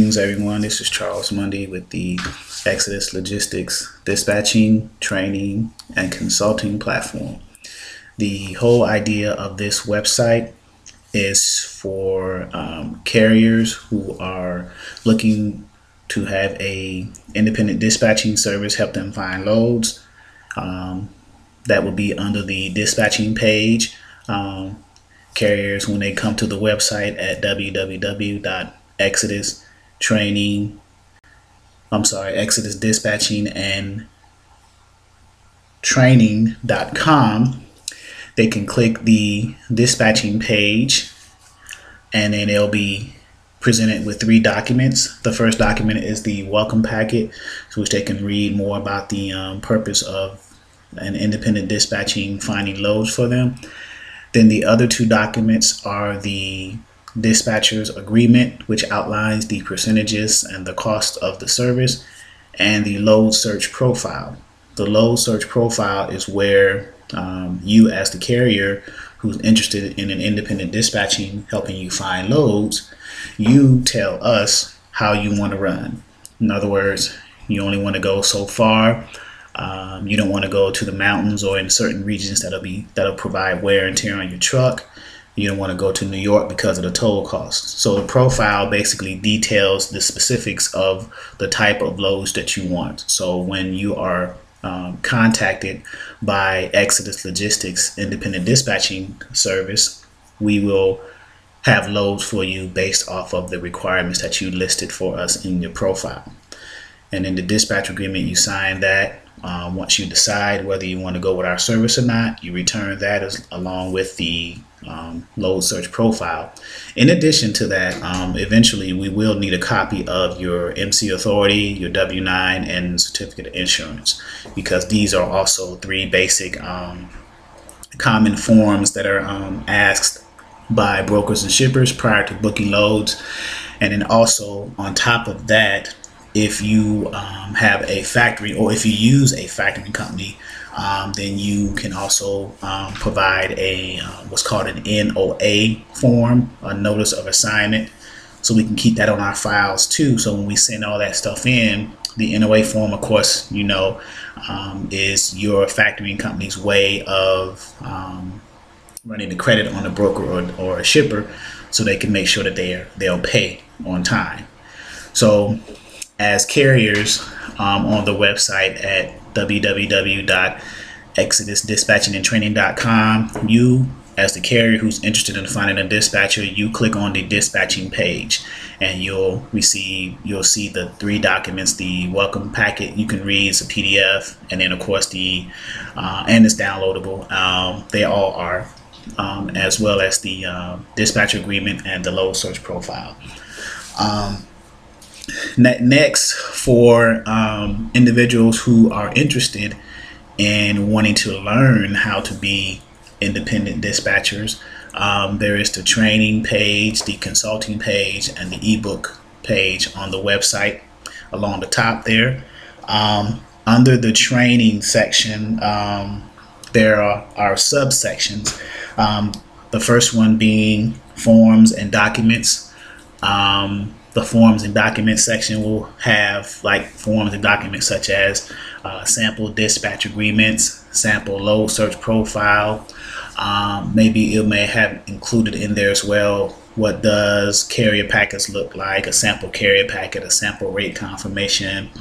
Greetings everyone, this is Charles Mundy with the Exodus Logistics Dispatching, Training, and Consulting Platform. The whole idea of this website is for carriers who are looking to have a independent dispatching service help them find loads. That will be under the dispatching page. Carriers, when they come to the website at Exodus Dispatching and Training.com, they can click the dispatching page, and then they'll be presented with 3 documents. The first document is the welcome packet, which they can read more about the purpose of an independent dispatching finding loads for them. Then the other 2 documents are the dispatcher's agreement, which outlines the percentages and the cost of the service, and the load search profile. The load search profile is where you, as the carrier who's interested in an independent dispatching helping you find loads, you tell us how you want to run. In other words, you only want to go so far. You don't want to go to the mountains or in certain regions that'll provide wear and tear on your truck. You don't want to go to New York because of the toll costs. So the profile basically details the specifics of the type of loads that you want. So when you are contacted by Exodus Logistics Independent Dispatching Service, we will have loads for you based off of the requirements that you listed for us in your profile. And in the dispatch agreement, you sign that. Once you decide whether you want to go with our service or not, you return that along with the load search profile. In addition to that, eventually we will need a copy of your MC authority, your W-9, and certificate of insurance, because these are also 3 basic common forms that are asked by brokers and shippers prior to booking loads. And then also on top of that, if you have a factory, or if you use a factoring company, then you can also provide a what's called an NOA form, a notice of assignment, so we can keep that on our files too. So when we send all that stuff in, the NOA form, of course, is your factoring company's way of running the credit on a broker or a shipper, so they can make sure that they'll pay on time. So as carriers on the website at www.exodusdispatchingandtraining.com, you, as the carrier who's interested in finding a dispatcher, you click on the dispatching page, and you'll see the 3 documents. The welcome packet you can read, it's a PDF, and then of course and it's downloadable. They all are, as well as the dispatcher agreement and the load search profile. Next, for individuals who are interested in wanting to learn how to be independent dispatchers, there is the training page, the consulting page, and the ebook page on the website along the top there. Under the training section, there are subsections. The first one being forms and documents. The forms and documents section will have forms and documents such as sample dispatch agreements, sample load search profile. Maybe it may have included in there as well, what does carrier packets look like, a sample carrier packet, a sample rate confirmation,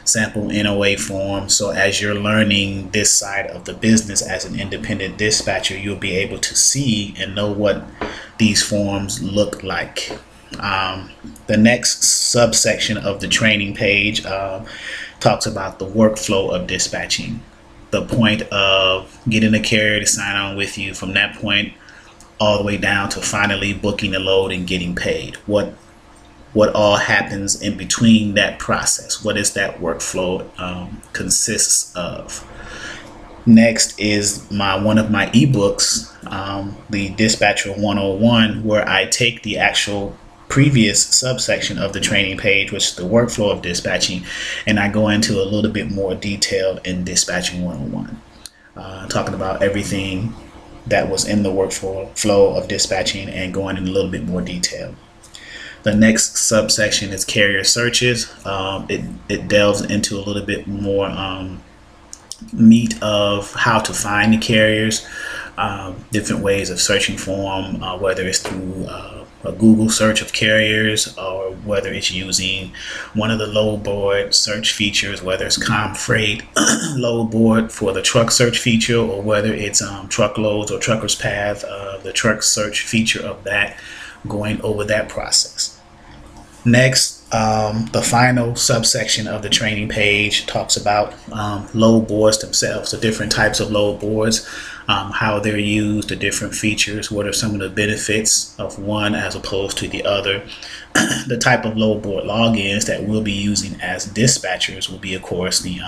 sample NOA form. So as you're learning this side of the business as an independent dispatcher, you'll be able to see and know what these forms look like. The next subsection of the training page talks about the workflow of dispatching, the point of getting a carrier to sign on with you, from that point all the way down to finally booking a load and getting paid. What all happens in between that process? What is that workflow consists of? Next is one of my ebooks, the Dispatcher 101, where I take the actual previous subsection of the training page, which is the workflow of dispatching, and I go into a little bit more detail in Dispatching 101, talking about everything that was in the workflow of dispatching and going in a little bit more detail. The next subsection is carrier searches. It delves into a little bit more meat of how to find the carriers, different ways of searching for them, whether it's through a Google search of carriers, or whether it's using one of the load board search features, whether it's ComFreight load board for the truck search feature, or whether it's truckloads or truckers path, the truck search feature of that, going over that process. Next, the final subsection of the training page talks about load boards themselves, the different types of load boards, how they're used, the different features, what are some of the benefits of one as opposed to the other. The type of load board logins that we'll be using as dispatchers will be, of course, the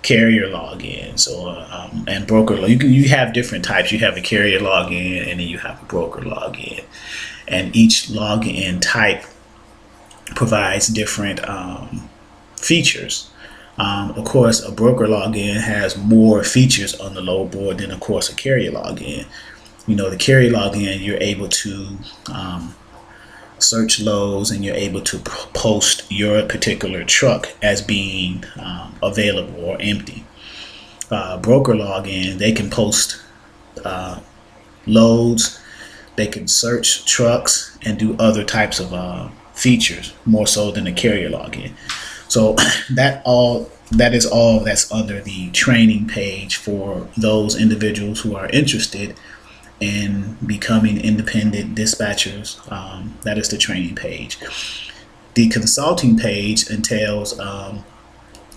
carrier logins, or and broker. You have different types. You have a carrier login, and then you have a broker login, and each login type provides different features. Of course, a broker login has more features on the load board than, of course, a carrier login. The carrier login, you're able to search loads, and you're able to post your particular truck as being available or empty. Broker login, they can post loads, they can search trucks, and do other types of features, more so than the carrier login. So that is all that's under the training page for those individuals who are interested in becoming independent dispatchers. That is the training page. The consulting page entails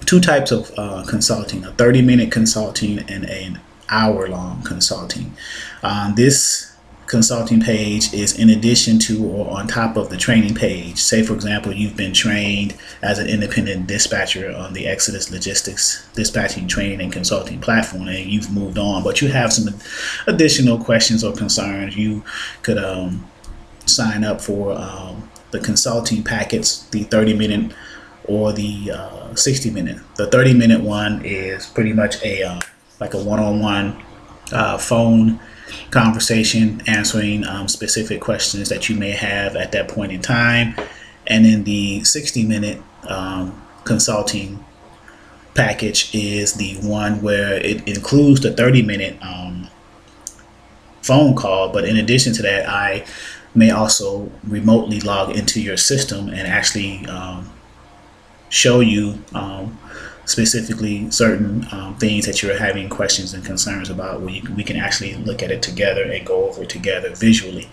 two types of consulting: a 30-minute consulting and an hour-long consulting. This consulting page is in addition to or on top of the training page. Say, for example, you've been trained as an independent dispatcher on the Exodus Logistics dispatching training and consulting platform, and you've moved on, but you have some additional questions or concerns. You could sign up for the consulting packets, the 30-minute or the 60-minute. The 30-minute one is pretty much a like a one-on-one phone conversation, answering specific questions that you may have at that point in time. And then the 60-minute consulting package is the one where it includes the 30-minute phone call, but in addition to that, I may also remotely log into your system and actually show you specifically certain things that you're having questions and concerns about, where we can actually look at it together and go over it together visually.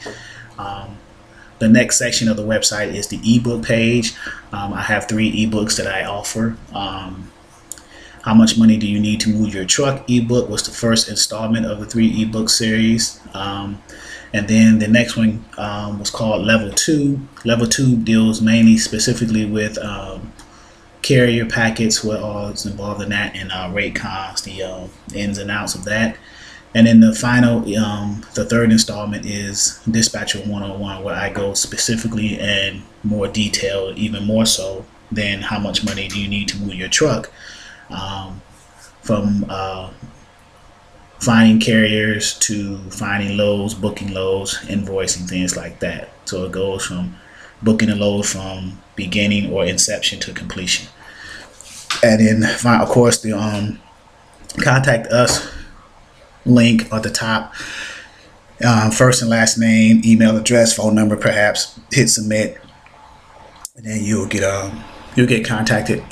The next section of the website is the ebook page. I have 3 ebooks that I offer. How Much Money Do You Need to Move Your Truck ebook was the first installment of the 3 ebook series. And then the next one was called Level 2. Level 2 deals mainly specifically with carrier packets, what all is involved in that, and rate cons, the ins and outs of that. And then the final, the third installment is Dispatcher 101, where I go specifically in more detail, even more so than how much money do you need to move your truck, from finding carriers to finding loads, booking loads, invoicing, things like that. So it goes from booking a load from beginning or inception to completion. And then, of course, the contact us link at the top, first and last name, email address, phone number, perhaps. Hit submit, and then you'll get contacted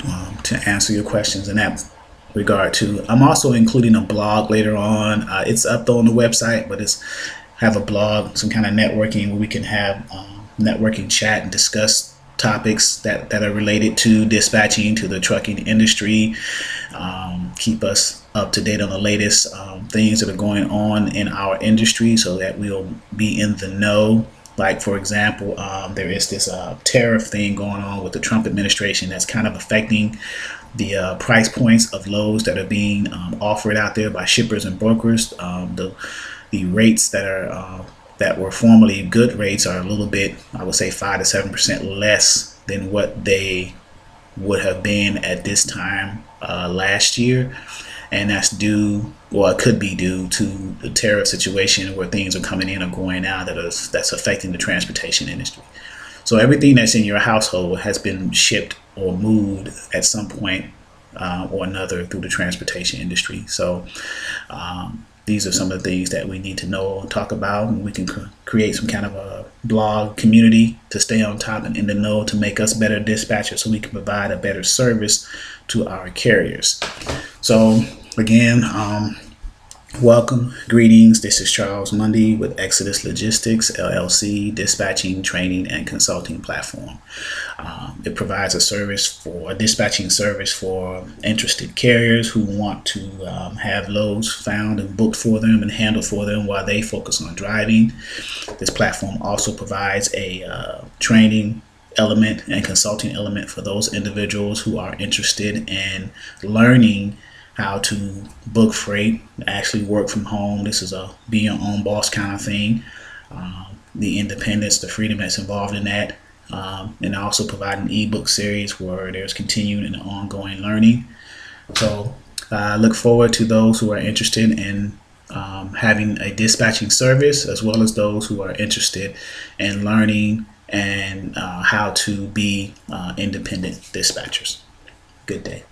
to answer your questions in that regard too. I'm also including a blog later on. It's up though on the website, but it's have a blog, some kind of networking where we can have networking chat and discuss topics that are related to dispatching, to the trucking industry, keep us up to date on the latest things that are going on in our industry, so that we'll be in the know. Like, for example, there is this tariff thing going on with the Trump administration that's kind of affecting the price points of loads that are being offered out there by shippers and brokers. The rates that are that were formerly good rates are a little bit, I would say 5 to 7% less than what they would have been at this time last year. And that's due, or it could be due to the tariff situation, where things are coming in or going out that's affecting the transportation industry. So everything that's in your household has been shipped or moved at some point or another through the transportation industry. So these are some of the things that we need to know and talk about, and we can create some kind of a blog community to stay on top and in the know to make us better dispatchers, so we can provide a better service to our carriers. So again, welcome, greetings. This is Charles Mundy with Exodus Logistics LLC, dispatching, training, and consulting platform. It provides a dispatching service for interested carriers who want to have loads found and booked for them and handled for them while they focus on driving. This platform also provides a training element and consulting element for those individuals who are interested in learning how to book freight, actually work from home. This is a be your own boss kind of thing. The independence, the freedom that's involved in that. And I also provide an ebook series where there's continuing and ongoing learning. So I look forward to those who are interested in having a dispatching service, as well as those who are interested in learning and how to be independent dispatchers. Good day.